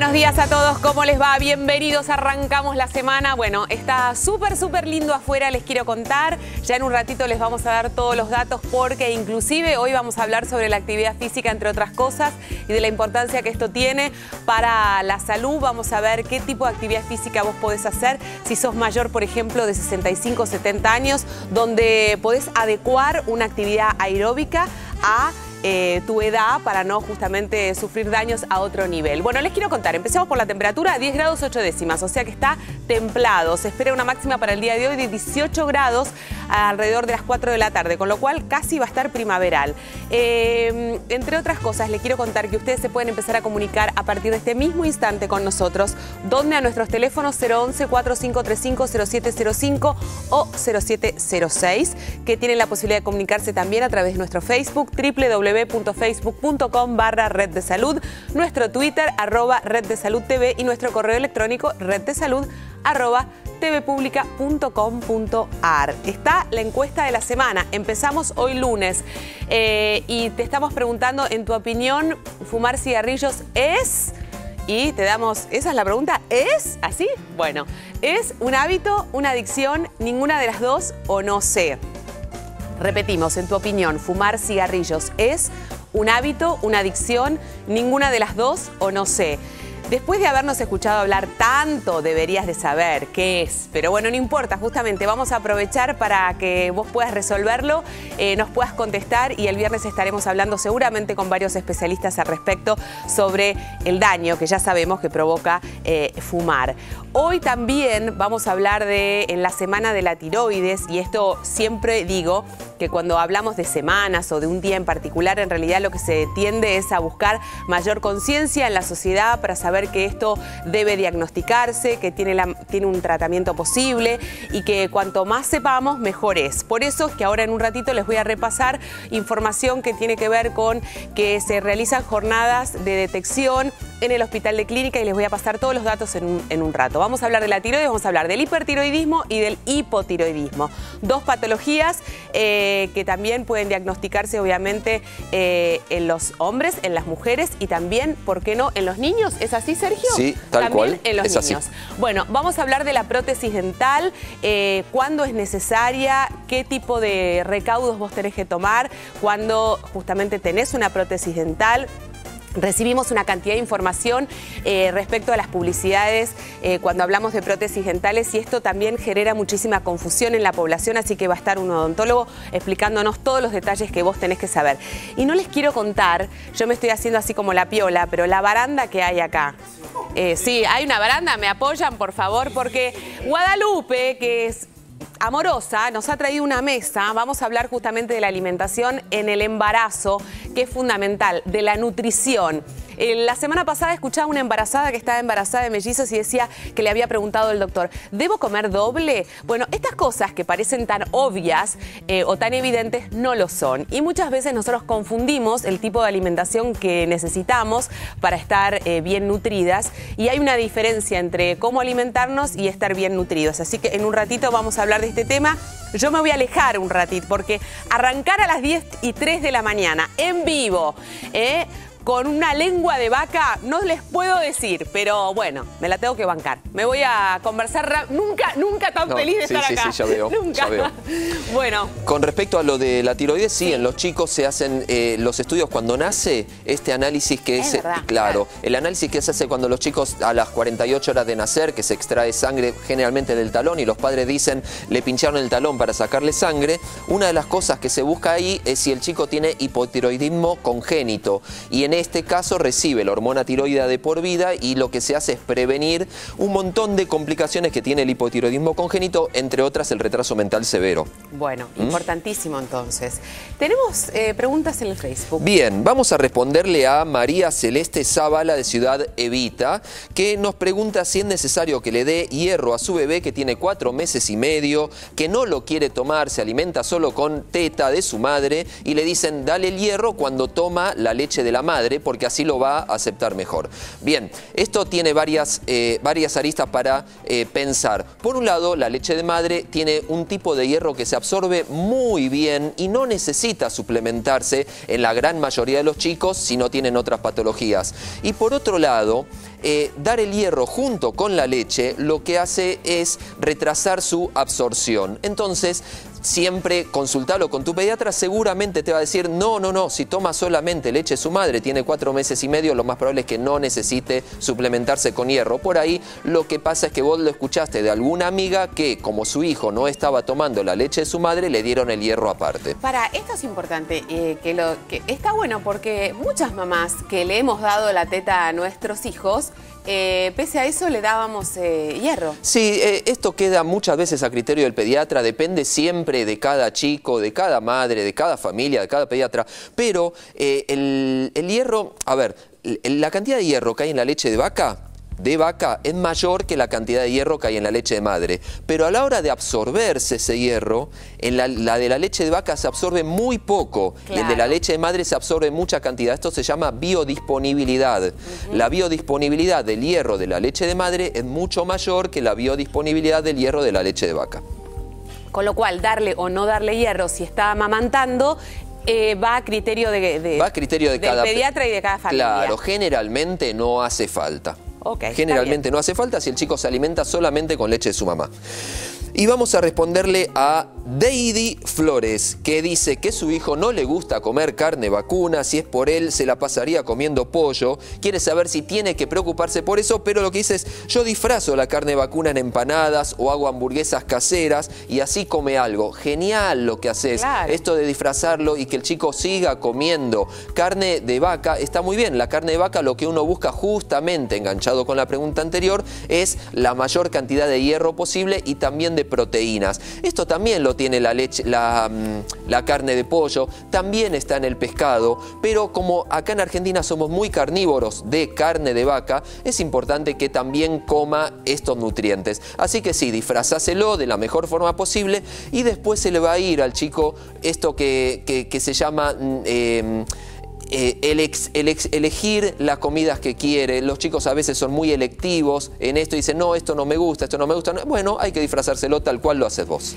Buenos días a todos, ¿cómo les va? Bienvenidos, arrancamos la semana. Bueno, está súper lindo afuera, les quiero contar. Ya en un ratito les vamos a dar todos los datos porque inclusive hoy vamos a hablar sobre la actividad física, entre otras cosas, y de la importancia que esto tiene para la salud. Vamos a ver qué tipo de actividad física vos podés hacer si sos mayor, por ejemplo, de 65 o 70 años, donde podés adecuar una actividad aeróbica a tu edad para no justamente sufrir daños a otro nivel. Bueno, les quiero contar, empecemos por la temperatura, 10 grados 8 décimas, o sea que está templado. Se espera una máxima para el día de hoy de 18 grados alrededor de las 4 de la tarde, con lo cual casi va a estar primaveral. Entre otras cosas, les quiero contar que ustedes se pueden empezar a comunicar a partir de este mismo instante con nosotros, donde a nuestros teléfonos 011-4535-0705 o 0706, que tienen la posibilidad de comunicarse también a través de nuestro Facebook, www.facebook.com/Red de Salud, nuestro Twitter, @Red de Salud TV, y nuestro correo electrónico, reddesalud@tvpublica.com.ar. Está la encuesta de la semana. Empezamos hoy lunes y te estamos preguntando, en tu opinión, ¿fumar cigarrillos es? Y te damos, esa es la pregunta, ¿es así? Bueno, ¿es un hábito, una adicción, ninguna de las dos o no sé? Repetimos, en tu opinión, ¿fumar cigarrillos es un hábito, una adicción, ninguna de las dos o no sé? Después de habernos escuchado hablar tanto, deberías de saber qué es. Pero bueno, no importa, justamente vamos a aprovechar para que vos puedas resolverlo, nos puedas contestar, y el viernes estaremos hablando seguramente con varios especialistas al respecto sobre el daño que ya sabemos que provoca fumar. Hoy también vamos a hablar en la semana de la tiroides, y esto siempre digo que cuando hablamos de semanas o de un día en particular, en realidad lo que se tiende es a buscar mayor conciencia en la sociedad para saber que esto debe diagnosticarse, que tiene un tratamiento posible y que cuanto más sepamos, mejor es. Por eso es que ahora en un ratito les voy a repasar información que tiene que ver con que se realizan jornadas de detección en el Hospital de Clínica, y les voy a pasar todos los datos en un rato. Vamos a hablar de la tiroides, vamos a hablar del hipertiroidismo y del hipotiroidismo. Dos patologías que también pueden diagnosticarse, obviamente, en los hombres, en las mujeres y también, ¿por qué no?, en los niños. ¿Es así, Sergio? Sí, tal también cual. En los niños. Así. Bueno, vamos a hablar de la prótesis dental, cuándo es necesaria, qué tipo de recaudos vos tenés que tomar cuando justamente tenés una prótesis dental. Recibimos una cantidad de información respecto a las publicidades cuando hablamos de prótesis dentales, y esto también genera muchísima confusión en la población, así que va a estar un odontólogo explicándonos todos los detalles que vos tenés que saber. Y no les quiero contar, yo me estoy haciendo así como la piola, pero la baranda que hay acá. Sí, hay una baranda, me apoyan por favor, porque Guadalupe, que es amorosa, nos ha traído una mesa. Vamos a hablar justamente de la alimentación en el embarazo, que es fundamental, de la nutrición. La semana pasada escuchaba una embarazada que estaba embarazada de mellizos y decía que le había preguntado al doctor, ¿debo comer doble? Bueno, estas cosas que parecen tan obvias o tan evidentes no lo son. Y muchas veces nosotros confundimos el tipo de alimentación que necesitamos para estar bien nutridas, y hay una diferencia entre cómo alimentarnos y estar bien nutridos. Así que en un ratito vamos a hablar de este tema. Yo me voy a alejar un ratito porque arrancar a las 10:03 de la mañana en vivo, con una lengua de vaca, no les puedo decir, pero bueno, me la tengo que bancar. Me voy a conversar nunca tan feliz de estar acá. Sí, ya veo. Nunca. Ya veo. Bueno. Con respecto a lo de la tiroides, sí, en los chicos se hacen los estudios cuando nace, este análisis que es verdad, claro, el análisis que se hace cuando los chicos a las 48 horas de nacer, que se extrae sangre generalmente del talón, y los padres dicen, le pincharon el talón para sacarle sangre. Una de las cosas que se busca ahí es si el chico tiene hipotiroidismo congénito, y en este caso recibe la hormona tiroidea de por vida, y lo que se hace es prevenir un montón de complicaciones que tiene el hipotiroidismo congénito, entre otras el retraso mental severo. Bueno, importantísimo entonces. Tenemos preguntas en el Facebook. Bien, vamos a responderle a María Celeste Zavala de Ciudad Evita, que nos pregunta si es necesario que le dé hierro a su bebé que tiene 4 meses y medio, que no lo quiere tomar, se alimenta solo con teta de su madre, y le dicen dale el hierro cuando toma la leche de la madre. madre, porque así lo va a aceptar mejor. Bien, esto tiene varias aristas para pensar. Por un lado, la leche de madre tiene un tipo de hierro que se absorbe muy bien y no necesita suplementarse en la gran mayoría de los chicos si no tienen otras patologías. Y por otro lado, dar el hierro junto con la leche lo que hace es retrasar su absorción. Entonces, siempre consultalo con tu pediatra, seguramente te va a decir, no, si toma solamente leche su madre, tiene 4 meses y medio, lo más probable es que no necesite suplementarse con hierro. Por ahí lo que pasa es que vos lo escuchaste de alguna amiga que, como su hijo no estaba tomando la leche de su madre, le dieron el hierro aparte. Esto es importante, que está bueno porque muchas mamás que le hemos dado la teta a nuestros hijos, pese a eso le dábamos hierro. Sí, esto queda muchas veces a criterio del pediatra, depende siempre de cada chico, de cada madre, de cada familia, de cada pediatra, pero el hierro, a ver, la cantidad de hierro que hay en la leche de vaca es mayor que la cantidad de hierro que hay en la leche de madre. Pero a la hora de absorberse ese hierro, en la de la leche de vaca se absorbe muy poco. Claro. Y el de la leche de madre se absorbe mucha cantidad. Esto se llama biodisponibilidad. La biodisponibilidad del hierro de la leche de madre es mucho mayor que la biodisponibilidad del hierro de la leche de vaca. Con lo cual, darle o no darle hierro si está amamantando va a criterio de cada pediatra y de cada familia. Claro, generalmente no hace falta. Okay, generalmente no hace falta si el chico se alimenta solamente con leche de su mamá. Y vamos a responderle a Deidi Flores, que dice que su hijo no le gusta comer carne vacuna, si es por él se la pasaría comiendo pollo, quiere saber si tiene que preocuparse por eso, pero lo que dice es, yo disfrazo la carne vacuna en empanadas o hago hamburguesas caseras y así come algo. Genial lo que haces, claro. Esto de disfrazarlo y que el chico siga comiendo carne de vaca, está muy bien. La carne de vaca, lo que uno busca justamente, enganchado con la pregunta anterior, es la mayor cantidad de hierro posible y también de proteínas. Esto también lo tiene la leche, la carne de pollo, también está en el pescado, pero como acá en Argentina somos muy carnívoros de carne de vaca, es importante que también coma estos nutrientes. Así que sí, disfrazáselo de la mejor forma posible y después se le va a ir al chico esto que se llama elegir las comidas que quiere. Los chicos a veces son muy electivos en esto y dicen, no, esto no me gusta, esto no me gusta. Bueno, hay que disfrazárselo tal cual lo haces vos.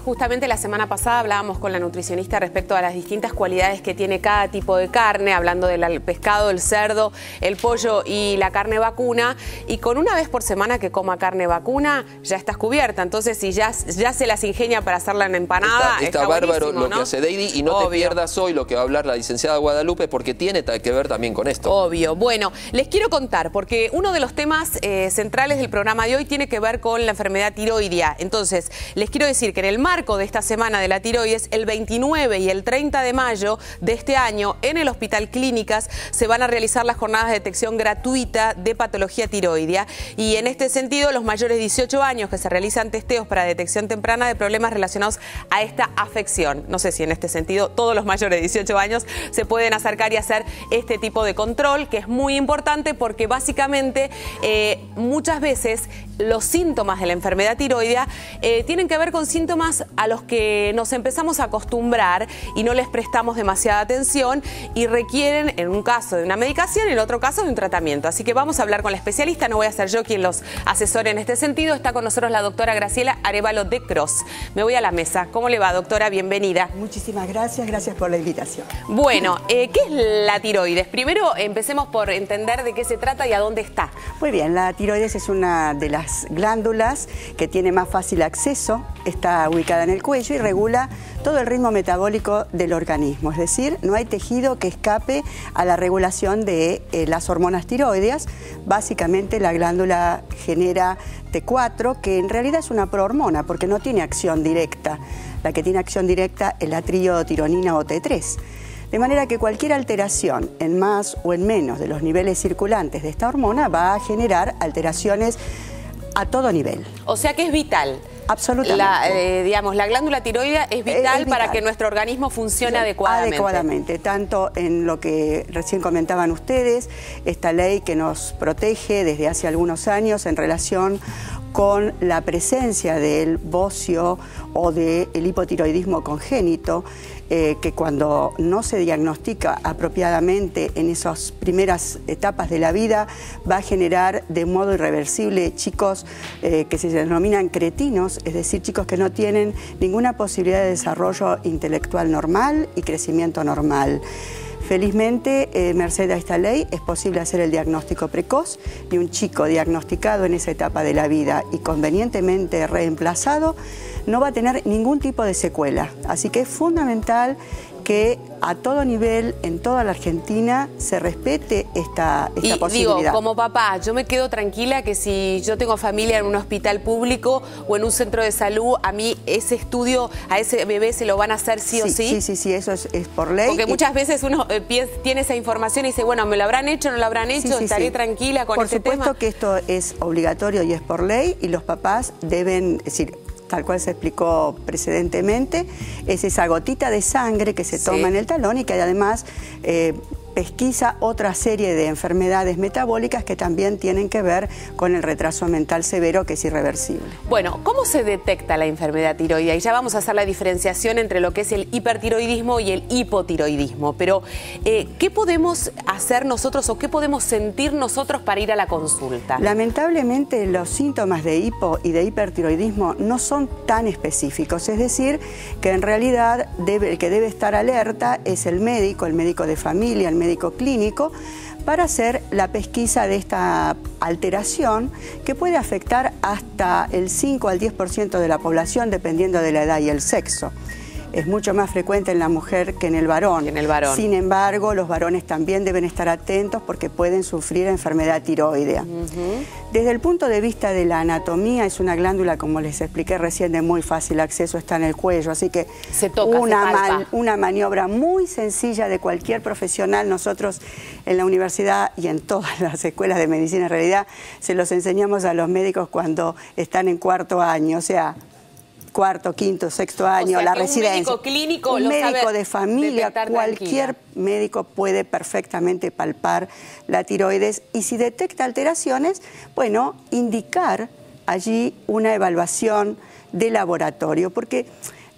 Justamente la semana pasada hablábamos con la nutricionista respecto a las distintas cualidades que tiene cada tipo de carne, hablando del pescado, el cerdo, el pollo y la carne vacuna. Y con una vez por semana que coma carne vacuna, ya estás cubierta. Entonces, si ya se las ingenia para hacerla en empanada, está bárbaro lo que hace Deidi. Y no te pierdas hoy lo que va a hablar la licenciada Guadalupe, porque tiene que ver también con esto. Obvio. Bueno, les quiero contar, porque uno de los temas centrales del programa de hoy tiene que ver con la enfermedad tiroidea. Entonces, les quiero decir que en el marco de esta semana de la tiroides, el 29 y el 30 de mayo de este año, en el Hospital Clínicas, se van a realizar las jornadas de detección gratuita de patología tiroidea. Y en este sentido, los mayores de 18 años que se realizan testeos para detección temprana de problemas relacionados a esta afección. No sé si en este sentido todos los mayores de 18 años se pueden acercar y hacer este tipo de control, que es muy importante porque básicamente muchas veces los síntomas de la enfermedad tiroidea tienen que ver con síntomas a los que nos empezamos a acostumbrar y no les prestamos demasiada atención y requieren, en un caso, de una medicación y en otro caso de un tratamiento. Así que vamos a hablar con la especialista, no voy a ser yo quien los asesore en este sentido. Está con nosotros la doctora Graciela Arévalo de Cross. Me voy a la mesa. ¿Cómo le va, doctora? Bienvenida. Muchísimas gracias, gracias por la invitación. Bueno, ¿qué es la tiroides? Primero empecemos por entender de qué se trata y a dónde está. Muy bien, la tiroides es una de las glándulas que tiene más fácil acceso, está ubicada en el cuello y regula todo el ritmo metabólico del organismo, es decir, no hay tejido que escape a la regulación de las hormonas tiroideas. Básicamente la glándula genera T4, que en realidad es una prohormona porque no tiene acción directa. La que tiene acción directa es la triotironina o T3. De manera que cualquier alteración en más o en menos de los niveles circulantes de esta hormona va a generar alteraciones a todo nivel. O sea que es vital. Absolutamente. La glándula tiroidea es vital para que nuestro organismo funcione adecuadamente. Adecuadamente, tanto en lo que recién comentaban ustedes, esta ley que nos protege desde hace algunos años en relación con la presencia del bocio o del hipotiroidismo congénito, que cuando no se diagnostica apropiadamente en esas primeras etapas de la vida va a generar de modo irreversible chicos que se denominan cretinos, es decir, chicos que no tienen ninguna posibilidad de desarrollo intelectual normal y crecimiento normal. Felizmente, merced a esta ley, es posible hacer el diagnóstico precoz y un chico diagnosticado en esa etapa de la vida y convenientemente reemplazado no va a tener ningún tipo de secuela. Así que es fundamental que a todo nivel, en toda la Argentina, se respete esta posibilidad. Digo, como papá, yo me quedo tranquila que si yo tengo familia en un hospital público o en un centro de salud, a mí ese estudio, a ese bebé se lo van a hacer sí o sí. Sí, eso es por ley. Porque muchas veces uno tiene esa información y dice, bueno, ¿me lo habrán hecho, no lo habrán hecho? ¿Estaré tranquila con ese tema? Por supuesto que esto es obligatorio y es por ley y los papás deben, es decir, tal cual se explicó precedentemente, es esa gotita de sangre que se toma en el talón y que además pesquisa otra serie de enfermedades metabólicas que también tienen que ver con el retraso mental severo que es irreversible. Bueno, ¿cómo se detecta la enfermedad tiroidea? Y ya vamos a hacer la diferenciación entre lo que es el hipertiroidismo y el hipotiroidismo, pero ¿qué podemos hacer nosotros o qué podemos sentir nosotros para ir a la consulta? Lamentablemente los síntomas de hipo y de hipertiroidismo no son tan específicos, es decir, que en realidad el que debe estar alerta es el médico de familia, el médico clínico, para hacer la pesquisa de esta alteración que puede afectar hasta el 5 al 10% de la población dependiendo de la edad y el sexo. Es mucho más frecuente en la mujer que en el varón. Sin embargo, los varones también deben estar atentos porque pueden sufrir enfermedad tiroidea. Desde el punto de vista de la anatomía, es una glándula, como les expliqué recién, de muy fácil acceso, está en el cuello, así que se toca, una maniobra muy sencilla de cualquier profesional. Nosotros en la universidad y en todas las escuelas de medicina en realidad se los enseñamos a los médicos cuando están en cuarto año, o sea, cuarto, quinto, sexto año, la residencia. Un médico clínico, un médico de familia, cualquier médico puede perfectamente palpar la tiroides y si detecta alteraciones, bueno, indicar allí una evaluación de laboratorio, porque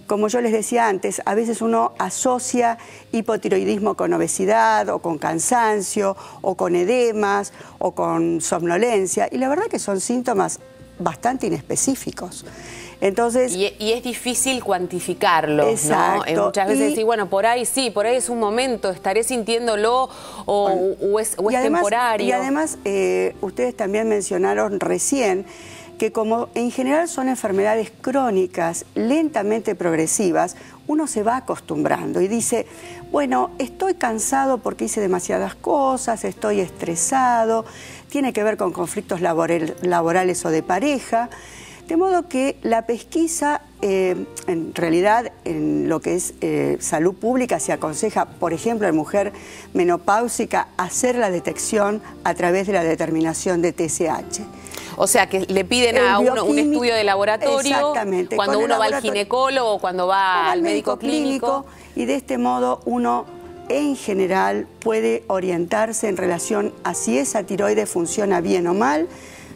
como yo les decía antes, a veces uno asocia hipotiroidismo con obesidad o con cansancio o con edemas o con somnolencia y la verdad que son síntomas bastante inespecíficos. Entonces, y es difícil cuantificarlo, exacto, ¿no? Muchas veces decir, bueno, por ahí sí, por ahí es un momento, estaré sintiéndolo o es temporario. Y además, ustedes también mencionaron recién que como en general son enfermedades crónicas, lentamente progresivas, uno se va acostumbrando y dice, bueno, estoy cansado porque hice demasiadas cosas, estoy estresado, tiene que ver con conflictos laborales o de pareja. De modo que la pesquisa, en realidad, en lo que es salud pública, se aconseja, por ejemplo, en mujer menopáusica, hacer la detección a través de la determinación de TSH. O sea, que le piden a uno un estudio de laboratorio, exactamente, cuando uno va al ginecólogo o cuando va al médico clínico. Y de este modo uno, en general, puede orientarse en relación a si esa tiroides funciona bien o mal,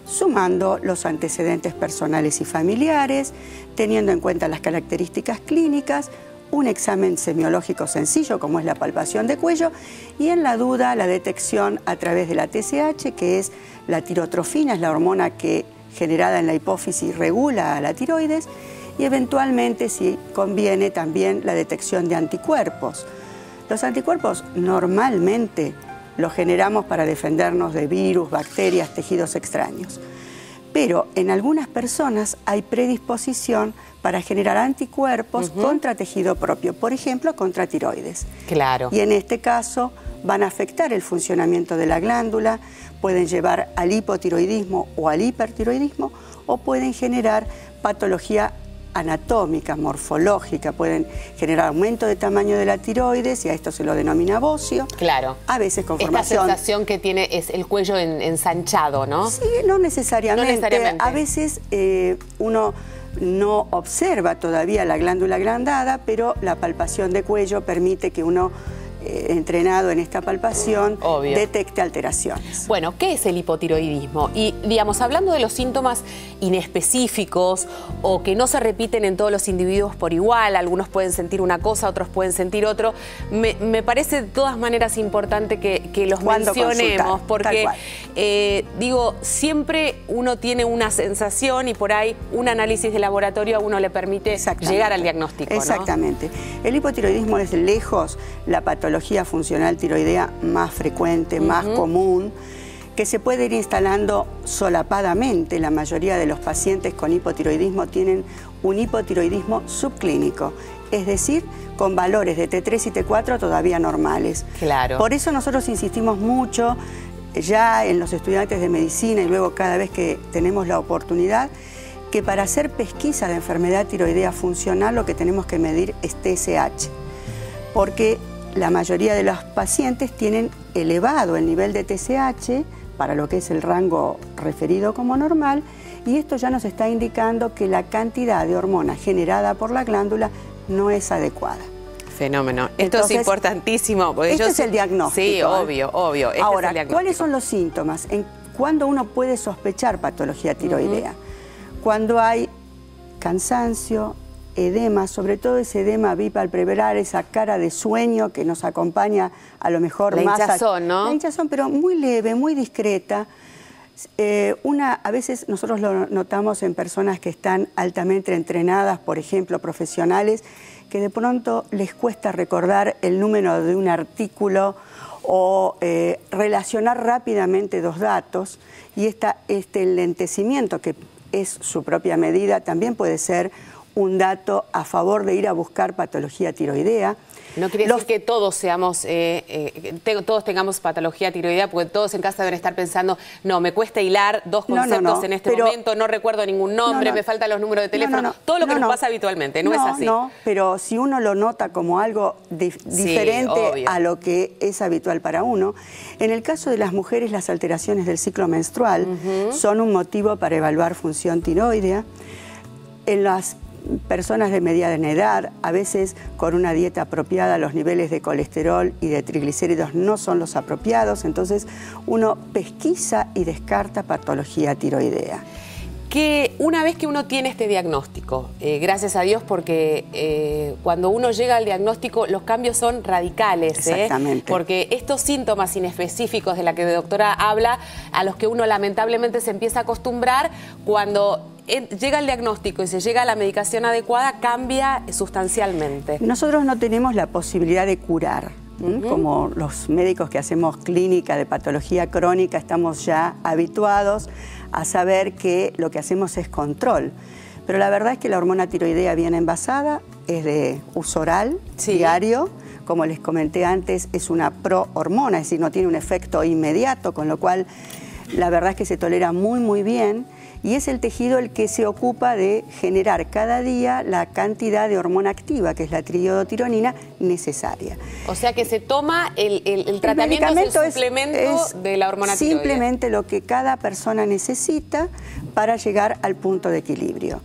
sumando los antecedentes personales y familiares, teniendo en cuenta las características clínicas, un examen semiológico sencillo como es la palpación de cuello y en la duda la detección a través de la TSH, que es la tirotrofina, es la hormona que generada en la hipófisis regula a la tiroides y eventualmente, si conviene, también la detección de anticuerpos. Los anticuerpos normalmente los generamos para defendernos de virus, bacterias, tejidos extraños. Pero en algunas personas hay predisposición para generar anticuerpos contra tejido propio, por ejemplo, contra tiroides. Claro. Y en este caso van a afectar el funcionamiento de la glándula, pueden llevar al hipotiroidismo o al hipertiroidismo o pueden generar patología anatómica, morfológica, pueden generar aumento de tamaño de la tiroides y a esto se lo denomina bocio. Claro. A veces con formación. Esta sensación que tiene es el cuello ensanchado, ¿no? Sí, no necesariamente. No necesariamente. A veces uno no observa todavía la glándula agrandada, pero la palpación de cuello permite que uno entrenado en esta palpación, Obvio, detecte alteraciones. Bueno, ¿qué es el hipotiroidismo? Y, digamos, hablando de los síntomas inespecíficos o que no se repiten en todos los individuos por igual, algunos pueden sentir una cosa, otros pueden sentir otro, me parece de todas maneras importante que los mencionemos, porque, digo, siempre uno tiene una sensación y por ahí un análisis de laboratorio a uno le permite llegar al diagnóstico, ¿no? Exactamente. El hipotiroidismo es lejos la patología funcional tiroidea más frecuente, más común, que se puede ir instalando solapadamente. La mayoría de los pacientes con hipotiroidismo tienen un hipotiroidismo subclínico, es decir, con valores de T3 y T4 todavía normales. Claro. Por eso nosotros insistimos mucho ya en los estudiantes de medicina y luego cada vez que tenemos la oportunidad, que para hacer pesquisa de enfermedad tiroidea funcional lo que tenemos que medir es TSH, porque la mayoría de los pacientes tienen elevado el nivel de TSH para lo que es el rango referido como normal, y esto ya nos está indicando que la cantidad de hormona generada por la glándula no es adecuada. Fenómeno. Esto Entonces, es importantísimo. Porque este es el diagnóstico. Sí, obvio, obvio. Ahora, ¿cuáles son los síntomas? ¿Cuándo uno puede sospechar patología tiroidea? Cuando hay cansancio, edema, sobre todo ese edema bipalpebral, esa cara de sueño que nos acompaña a lo mejor la más... hinchazón, ¿no? La hinchazón, pero muy leve, muy discreta. A veces nosotros lo notamos en personas que están altamente entrenadas, por ejemplo, profesionales, que de pronto les cuesta recordar el número de un artículo o relacionar rápidamente dos datos, y este enlentecimiento, que es su propia medida, también puede ser un dato a favor de ir a buscar patología tiroidea. No quiere decir que todos seamos, todos tengamos patología tiroidea, porque todos en casa deben estar pensando, no, me cuesta hilar dos conceptos en este momento, no recuerdo ningún nombre, me faltan los números de teléfono, todo lo que nos pasa habitualmente, no es así. No, pero si uno lo nota como algo diferente a lo que es habitual para uno, en el caso de las mujeres, las alteraciones del ciclo menstrual son un motivo para evaluar función tiroidea. En las personas de mediana edad, a veces con una dieta apropiada, los niveles de colesterol y de triglicéridos no son los apropiados, entonces uno pesquisa y descarta patología tiroidea. Que una vez que uno tiene este diagnóstico, gracias a Dios, porque cuando uno llega al diagnóstico los cambios son radicales. Exactamente. Porque estos síntomas inespecíficos de la que la doctora habla, a los que uno lamentablemente se empieza a acostumbrar, cuando llega el diagnóstico y se llega a la medicación adecuada, cambia sustancialmente. Nosotros no tenemos la posibilidad de curar. Como los médicos que hacemos clínica de patología crónica estamos ya habituados a saber que lo que hacemos es control. Pero la verdad es que la hormona tiroidea bien envasada es de uso oral, diario. Como les comenté antes, es una prohormona, es decir, no tiene un efecto inmediato, con lo cual la verdad es que se tolera muy, muy bien. Y es el tejido el que se ocupa de generar cada día la cantidad de hormona activa, que es la triiodotironina, necesaria. O sea que se toma el tratamiento, es el suplemento de la hormona tiroidea. Simplemente lo que cada persona necesita para llegar al punto de equilibrio.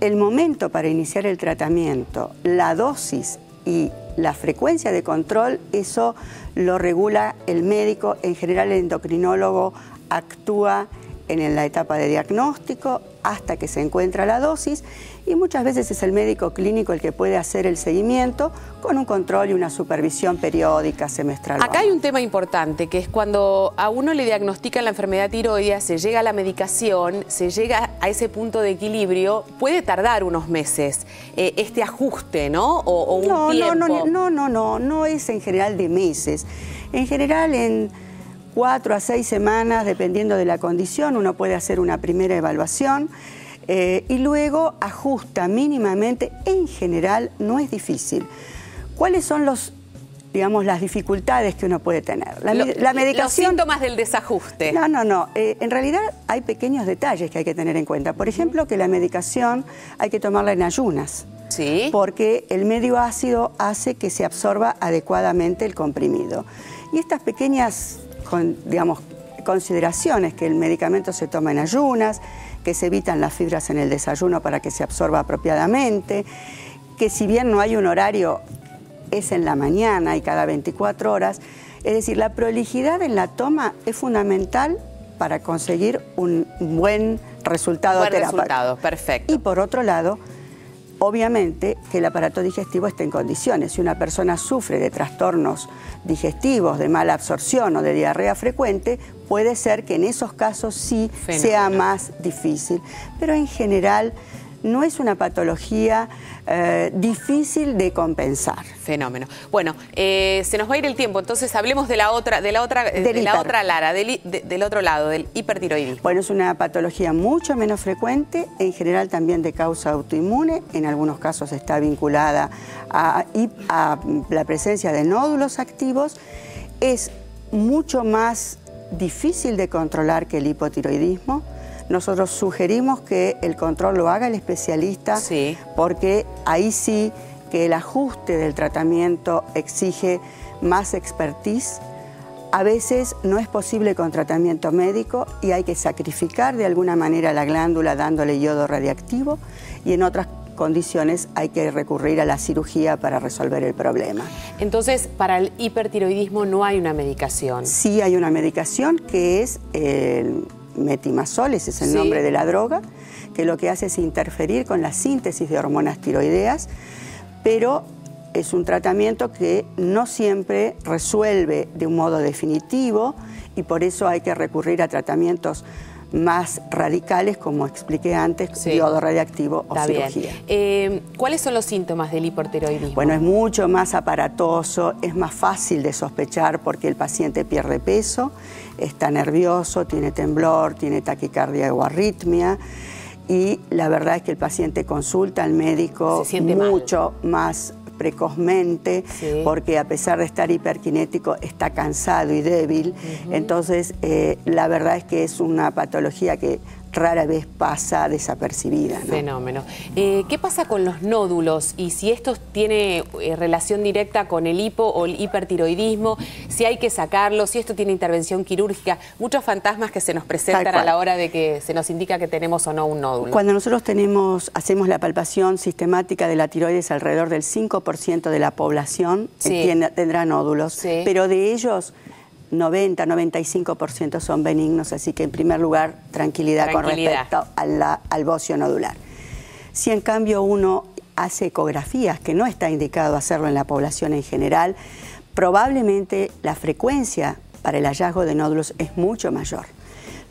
El momento para iniciar el tratamiento, la dosis y la frecuencia de control, eso lo regula el médico. En general el endocrinólogo actúa en la etapa de diagnóstico hasta que se encuentra la dosis, y muchas veces es el médico clínico el que puede hacer el seguimiento con un control y una supervisión periódica, semestral. Acá hay un tema importante, que es cuando a uno le diagnostican la enfermedad tiroidea, se llega a la medicación, se llega a ese punto de equilibrio, puede tardar unos meses este ajuste, ¿no? O un tiempo. No es en general de meses. En general en 4 a 6 semanas, dependiendo de la condición, uno puede hacer una primera evaluación y luego ajusta mínimamente. En general no es difícil. ¿Cuáles son las dificultades que uno puede tener? La medicación... Los síntomas del desajuste. No. En realidad hay pequeños detalles que hay que tener en cuenta. Por ejemplo, que la medicación hay que tomarla en ayunas. Sí. Porque el medio ácido hace que se absorba adecuadamente el comprimido. Y estas pequeñas consideraciones, que el medicamento se toma en ayunas, que se evitan las fibras en el desayuno para que se absorba apropiadamente, que si bien no hay un horario es en la mañana y cada 24 horas. Es decir, la prolijidad en la toma es fundamental para conseguir un buen resultado terapéutico. Perfecto. Y por otro lado, obviamente que el aparato digestivo esté en condiciones. Si una persona sufre de trastornos digestivos, de mala absorción o de diarrea frecuente, puede ser que en esos casos sí sea más difícil. Pero en general no es una patología difícil de compensar. Fenómeno. Bueno, se nos va a ir el tiempo, entonces hablemos de la otra Lara, del otro lado, del hipertiroidismo. Bueno, es una patología mucho menos frecuente, en general también de causa autoinmune, en algunos casos está vinculada a la presencia de nódulos activos, es mucho más difícil de controlar que el hipotiroidismo. Nosotros sugerimos que el control lo haga el especialista, porque ahí sí que el ajuste del tratamiento exige más expertise. A veces no es posible con tratamiento médico y hay que sacrificar de alguna manera la glándula dándole yodo radiactivo, y en otras condiciones hay que recurrir a la cirugía para resolver el problema. Entonces, para el hipertiroidismo no hay una medicación. Sí hay una medicación que es el metimazol, ese es el nombre de la droga, que lo que hace es interferir con la síntesis de hormonas tiroideas, pero es un tratamiento que no siempre resuelve de un modo definitivo y por eso hay que recurrir a tratamientos más radicales, como expliqué antes, yodo radiactivo o cirugía. ¿Cuáles son los síntomas del hipertiroidismo? Bueno, es mucho más aparatoso, es más fácil de sospechar porque el paciente pierde peso, está nervioso, tiene temblor, tiene taquicardia o arritmia, y la verdad es que el paciente consulta al médico mucho más precozmente, porque a pesar de estar hiperkinético está cansado y débil. Entonces la verdad es que es una patología que rara vez pasa desapercibida, ¿no? Fenómeno. ¿Qué pasa con los nódulos y si esto tiene relación directa con el hipo o el hipertiroidismo, si hay que sacarlo, si esto tiene intervención quirúrgica? Muchos fantasmas que se nos presentan a la hora de que se nos indica que tenemos o no un nódulo. Cuando nosotros hacemos la palpación sistemática de la tiroides, alrededor del 5% de la población tendrá nódulos, pero de ellos 90-95% son benignos, así que en primer lugar, tranquilidad con respecto al bocio nodular. Si en cambio uno hace ecografías, que no está indicado hacerlo en la población en general, probablemente la frecuencia para el hallazgo de nódulos es mucho mayor.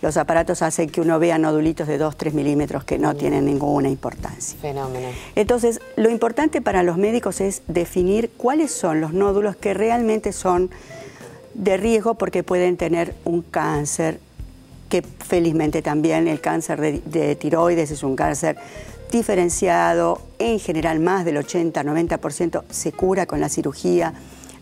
Los aparatos hacen que uno vea nodulitos de 2-3 milímetros que no tienen ninguna importancia. Fenómeno. Entonces, lo importante para los médicos es definir cuáles son los nódulos que realmente son de riesgo porque pueden tener un cáncer, que felizmente también el cáncer de tiroides es un cáncer diferenciado, en general más del 80-90% se cura con la cirugía,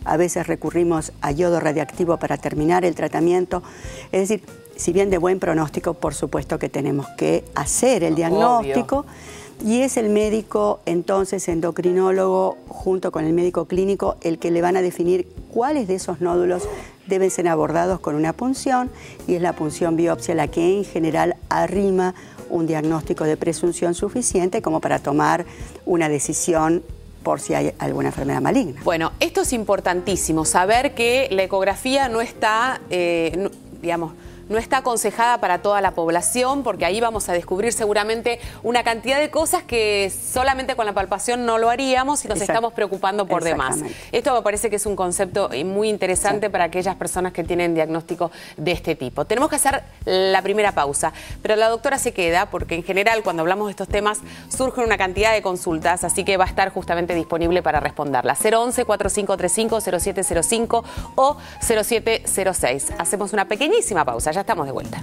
a veces recurrimos a yodo radiactivo para terminar el tratamiento, es decir, si bien de buen pronóstico, por supuesto que tenemos que hacer el diagnóstico. Y es el médico, entonces, endocrinólogo, junto con el médico clínico, el que le van a definir cuáles de esos nódulos deben ser abordados con una punción, y es la punción biopsia la que en general arrima un diagnóstico de presunción suficiente como para tomar una decisión por si hay alguna enfermedad maligna. Bueno, esto es importantísimo, saber que la ecografía no está, no está aconsejada para toda la población, porque ahí vamos a descubrir seguramente una cantidad de cosas que solamente con la palpación no lo haríamos y nos estamos preocupando por demás. Esto me parece que es un concepto muy interesante para aquellas personas que tienen diagnóstico de este tipo. Tenemos que hacer la primera pausa, pero la doctora se queda porque en general cuando hablamos de estos temas surgen una cantidad de consultas, así que va a estar justamente disponible para responderlas. 011-4535-0705 o 0706. Hacemos una pequeñísima pausa. Ya estamos de vuelta.